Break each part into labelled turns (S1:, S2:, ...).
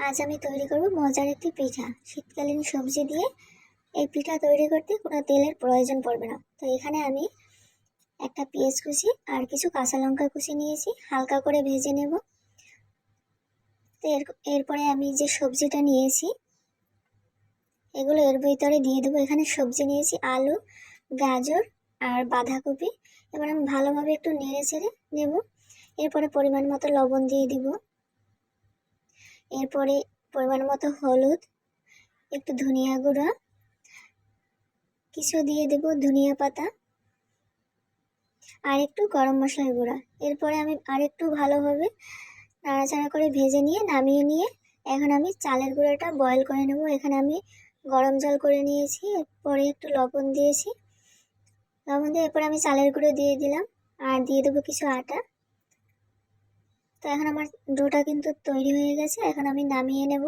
S1: আজ আমি তৈরি করব মজার একটি পিঠা। শীতকালীন সবজি দিয়ে এই পিঠা তৈরি করতে কোনো তেলের প্রয়োজন পড়বে না। তো এখানে আমি একটা পেঁয়াজ কুচি আর কিছু কাঁচা লঙ্কা কুচি নিয়েছি, হালকা করে ভেজে নেব। তো এরপরে আমি যে সবজিটা নিয়েছি এগুলো এর ভিতরে দিয়ে দেবো। এখানে সবজি নিয়েছি আলু, গাজর আর বাঁধাকপি। এবার আমি ভালোভাবে একটু নেড়ে চেড়ে নেব। এরপরে পরিমাণ মতো লবণ দিয়ে দিব। এরপরে পরিমাণ মতো হলুদ, একটু ধনিয়া গুঁড়া, কিছু দিয়ে দেব ধনিয়া পাতা আর একটু গরম মশলার গুঁড়া। এরপরে আমি আরেকটু ভালোভাবে নাড়াচাড়া করে ভেজে নিয়ে নামিয়ে নিয়ে এখন আমি চালের গুঁড়োটা বয়েল করে নেব। এখানে আমি গরম জল করে নিয়েছি, এরপরে একটু লবণ দিয়েছি। লবণ দিয়ে এরপরে আমি চালের গুঁড়ো দিয়ে দিলাম আর দিয়ে দেবো কিছু আটা। তো এখন আমার ডোটা কিন্তু তৈরি হয়ে গেছে, এখন আমি নামিয়ে নেব।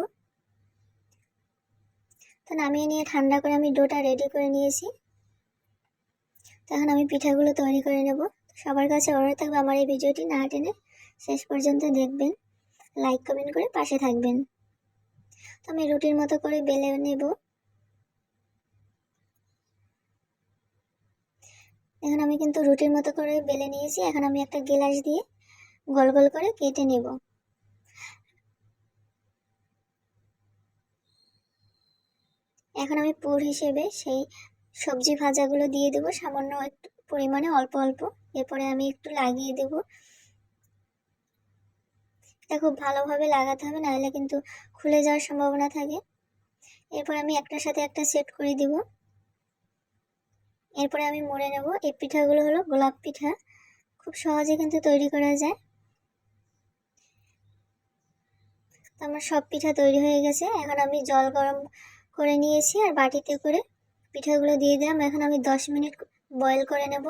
S1: তো নামিয়ে নিয়ে ঠান্ডা করে আমি ডোটা রেডি করে নিয়েছি। তো এখন আমি পিঠাগুলো তৈরি করে নেব। সবার কাছে অনুরোধ থাকবে আমার এই ভিডিওটি না টেনে শেষ পর্যন্ত দেখবেন, লাইক কমেন্ট করে পাশে থাকবেন। তো আমি রুটির মতো করে বেলে নেব। এখন আমি কিন্তু রুটির মতো করে বেলে নিয়েছি। এখন আমি একটা গ্লাস দিয়ে গোল গোল করে কেটে নেব। এখন আমি পুর হিসেবে সেই সবজি ভাজাগুলো দিয়ে দেবো, সামান্য একটু পরিমাণে অল্প অল্প। এরপরে আমি একটু লাগিয়ে দেব। এটা খুব ভালোভাবে লাগাতে হবে, নাহলে কিন্তু খুলে যাওয়ার সম্ভাবনা থাকে। এরপর আমি একটার সাথে একটা সেট করে দিব। এরপরে আমি মুড়ে নেব। এই পিঠাগুলো হলো গোলাপ পিঠা, খুব সহজে কিন্তু তৈরি করা যায়। তো আমার সব পিঠা তৈরি হয়ে গেছে। এখন আমি জল গরম করে নিয়েছি আর বাটিতে করে পিঠাগুলো দিয়ে দিলাম। এখন আমি 10 মিনিট বয়েল করে নেব।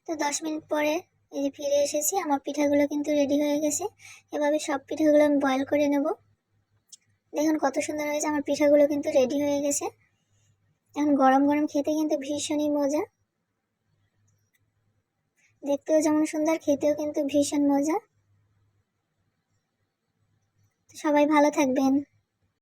S1: তো 10 মিনিট পরে এই যে ফিরে এসেছি, আমার পিঠাগুলো কিন্তু রেডি হয়ে গেছে। এভাবে সব পিঠাগুলো আমি বয়েল করে নেব। দেখুন কত সুন্দর হয়েছে, আমার পিঠাগুলো কিন্তু রেডি হয়ে গেছে। এখন গরম গরম খেতে কিন্তু ভীষণই মজা, দেখতেও যেমন সুন্দর, খেতেও কিন্তু ভীষণ মজা। সবাই ভালো থাকবেন।